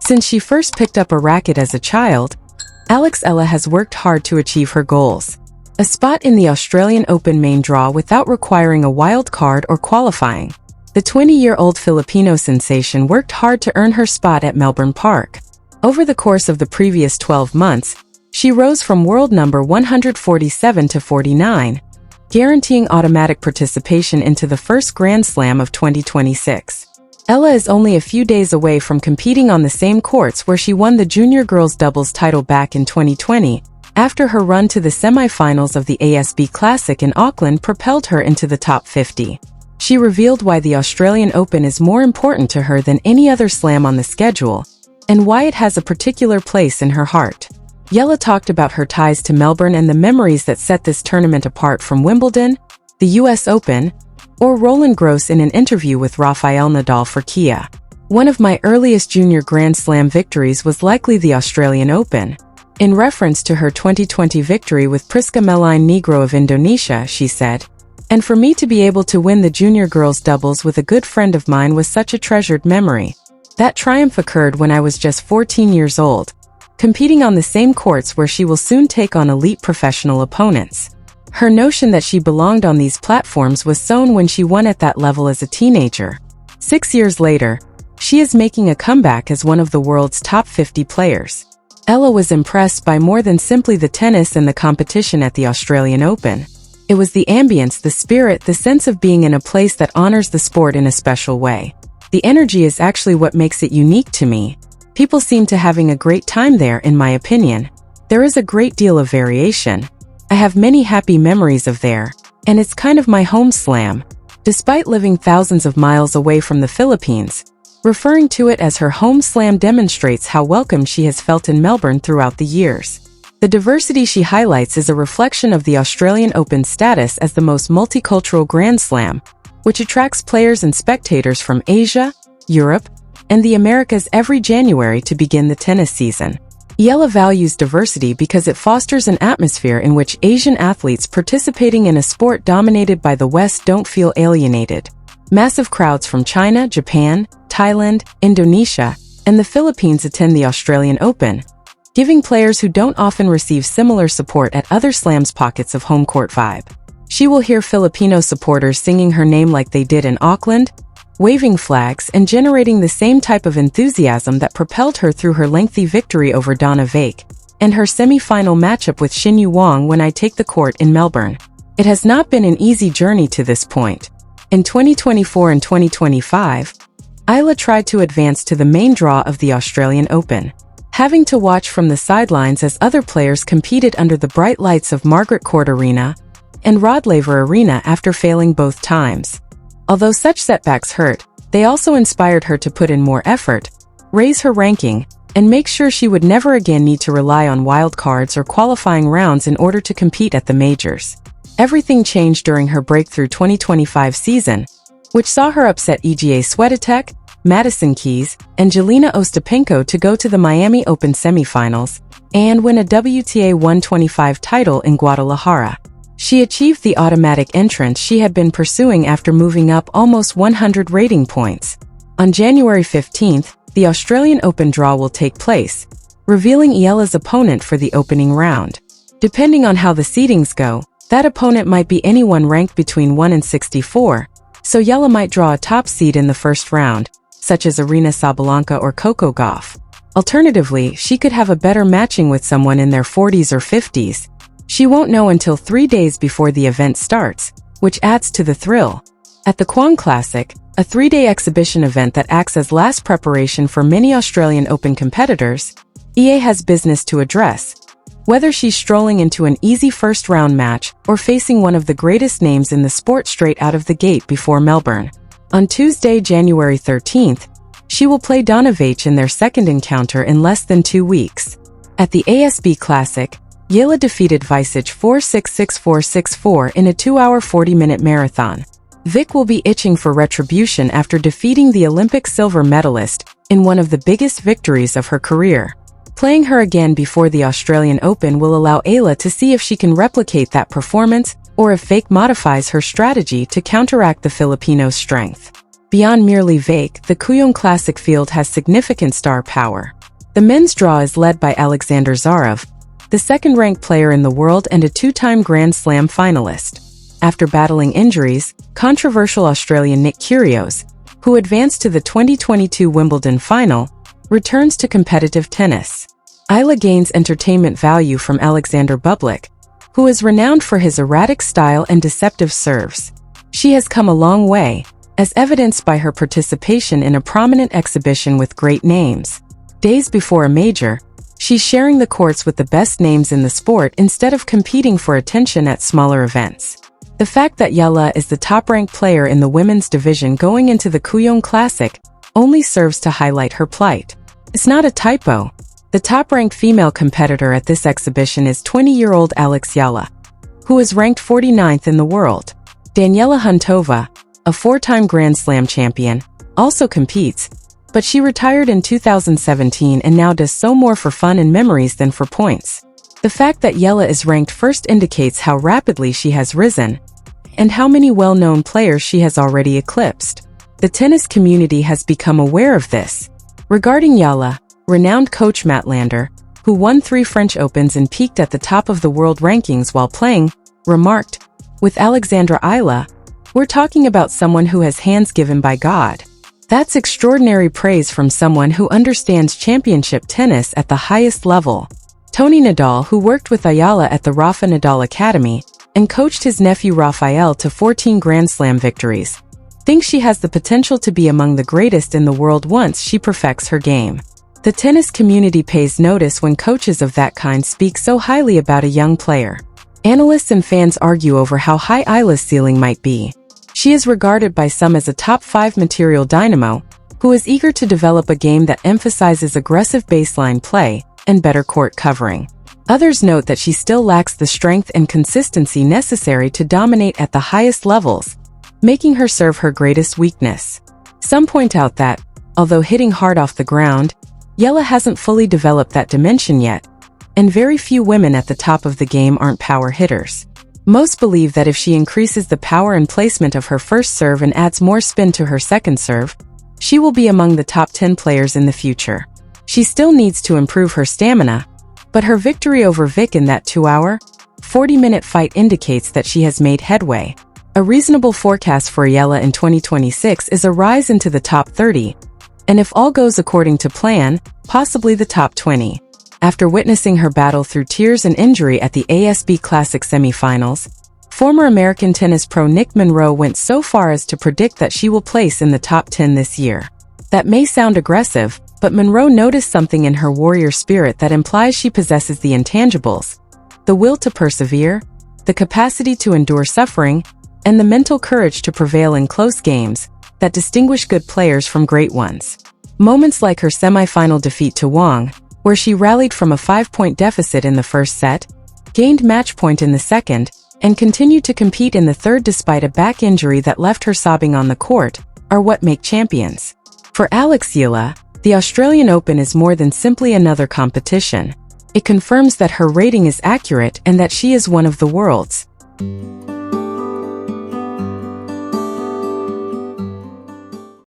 Since she first picked up a racket as a child, Alex Eala has worked hard to achieve her goals. A spot in the Australian Open main draw without requiring a wild card or qualifying. The 20-year-old Filipino sensation worked hard to earn her spot at Melbourne Park. Over the course of the previous 12 months, she rose from world number 147 to 49, guaranteeing automatic participation into the first Grand Slam of 2026. Eala is only a few days away from competing on the same courts where she won the junior girls doubles title back in 2020, after her run to the semi-finals of the ASB Classic in Auckland propelled her into the top 50. She revealed why the Australian Open is more important to her than any other slam on the schedule, and why it has a particular place in her heart. Eala talked about her ties to Melbourne and the memories that set this tournament apart from Wimbledon, the US Open, or Roland Garros in an interview with Rafael Nadal for Kia. One of my earliest junior Grand Slam victories was likely the Australian Open. In reference to her 2020 victory with Priska Melaine Negro of Indonesia, she said, "And for me to be able to win the junior girls doubles with a good friend of mine was such a treasured memory. That triumph occurred when I was just 14 years old, competing on the same courts where she will soon take on elite professional opponents." Her notion that she belonged on these platforms was sown when she won at that level as a teenager. 6 years later, she is making a comeback as one of the world's top 50 players. Eala was impressed by more than simply the tennis and the competition at the Australian Open. It was the ambience, the spirit, the sense of being in a place that honors the sport in a special way. The energy is actually what makes it unique to me. People seem to having a great time there, in my opinion. There is a great deal of variation. I have many happy memories of there, and it's kind of my home slam. Despite living thousands of miles away from the Philippines, referring to it as her home slam demonstrates how welcome she has felt in Melbourne throughout the years. The diversity she highlights is a reflection of the Australian Open's status as the most multicultural Grand Slam, which attracts players and spectators from Asia, Europe, and the Americas every January to begin the tennis season. Eala values diversity because it fosters an atmosphere in which Asian athletes participating in a sport dominated by the West don't feel alienated. Massive crowds from China, Japan, Thailand, Indonesia, and the Philippines attend the Australian Open, giving players who don't often receive similar support at other slams pockets of home court vibe. She will hear Filipino supporters singing her name like they did in Auckland, waving flags and generating the same type of enthusiasm that propelled her through her lengthy victory over Donna Vake and her semi-final matchup with Xinyu Wang when I take the court in Melbourne. It has not been an easy journey to this point. In 2024 and 2025, Eala tried to advance to the main draw of the Australian Open, having to watch from the sidelines as other players competed under the bright lights of Margaret Court Arena and Rod Laver Arena after failing both times. Although such setbacks hurt, they also inspired her to put in more effort, raise her ranking, and make sure she would never again need to rely on wild cards or qualifying rounds in order to compete at the majors. Everything changed during her breakthrough 2025 season, which saw her upset Iga Swiatek, Madison Keys, and Jelena Ostapenko to go to the Miami Open semifinals and win a WTA 125 title in Guadalajara. She achieved the automatic entrance she had been pursuing after moving up almost 100 rating points. On January 15th, the Australian Open draw will take place, revealing Eala's opponent for the opening round. Depending on how the seedings go, that opponent might be anyone ranked between 1 and 64, so Eala might draw a top seed in the first round, such as Aryna Sabalenka or Coco Gauff. Alternatively, she could have a better matching with someone in their 40s or 50s. She won't know until 3 days before the event starts, which adds to the thrill. At the Kwong Classic, a 3-day exhibition event that acts as last preparation for many Australian Open competitors, EA has business to address. Whether she's strolling into an easy first-round match or facing one of the greatest names in the sport straight out of the gate before Melbourne. On Tuesday, January 13th, she will play Donna Vake in their second encounter in less than 2 weeks. At the ASB Classic, Eala defeated Vajsic 4-6-6-4-6-4 in a 2-hour 40-minute marathon. Vik will be itching for retribution after defeating the Olympic silver medalist in one of the biggest victories of her career. Playing her again before the Australian Open will allow Eala to see if she can replicate that performance or if Vake modifies her strategy to counteract the Filipino's strength. Beyond merely Vake, the Kuyong Classic field has significant star power. The men's draw is led by Alexander Zverev, the second-ranked player in the world and a two-time Grand Slam finalist. After battling injuries, controversial Australian Nick Kyrgios, who advanced to the 2022 Wimbledon final, returns to competitive tennis. Eala gains entertainment value from Alexander Bublik, who is renowned for his erratic style and deceptive serves. She has come a long way, as evidenced by her participation in a prominent exhibition with great names. Days before a major, she's sharing the courts with the best names in the sport instead of competing for attention at smaller events. The fact that Eala is the top-ranked player in the women's division going into the Kooyong Classic only serves to highlight her plight. It's not a typo. The top-ranked female competitor at this exhibition is 20-year-old Alex Eala, who is ranked 49th in the world. Daniela Huntova, a four-time Grand Slam champion, also competes, but she retired in 2017 and now does so more for fun and memories than for points. The fact that Eala is ranked first indicates how rapidly she has risen, and how many well-known players she has already eclipsed. The tennis community has become aware of this. Regarding Eala, renowned coach Matt Lander, who won 3 French Opens and peaked at the top of the world rankings while playing, remarked, "With Alexandra Eala, we're talking about someone who has hands given by God." That's extraordinary praise from someone who understands championship tennis at the highest level. Tony Nadal, who worked with Eala at the Rafa Nadal Academy and coached his nephew Rafael to 14 Grand Slam victories, thinks she has the potential to be among the greatest in the world once she perfects her game. The tennis community pays notice when coaches of that kind speak so highly about a young player. Analysts and fans argue over how high Eala's ceiling might be. She is regarded by some as a top 5 material dynamo, who is eager to develop a game that emphasizes aggressive baseline play and better court covering. Others note that she still lacks the strength and consistency necessary to dominate at the highest levels, making her serve her greatest weakness. Some point out that, although hitting hard off the ground, Eala hasn't fully developed that dimension yet, and very few women at the top of the game aren't power hitters. Most believe that if she increases the power and placement of her first serve and adds more spin to her second serve, she will be among the top 10 players in the future. She still needs to improve her stamina, but her victory over Vic in that 2-hour, 40-minute fight indicates that she has made headway. A reasonable forecast for Eala in 2026 is a rise into the top 30, and if all goes according to plan, possibly the top 20. After witnessing her battle through tears and injury at the ASB Classic semifinals, former American tennis pro Nick Monroe went so far as to predict that she will place in the top 10 this year. That may sound aggressive, but Monroe noticed something in her warrior spirit that implies she possesses the intangibles: the will to persevere, the capacity to endure suffering, and the mental courage to prevail in close games that distinguish good players from great ones. Moments like her semifinal defeat to Wang, where she rallied from a 5-point deficit in the first set, gained match point in the second, and continued to compete in the third despite a back injury that left her sobbing on the court, are what make champions. For Alex Eala, the Australian Open is more than simply another competition. It confirms that her rating is accurate and that she is one of the world's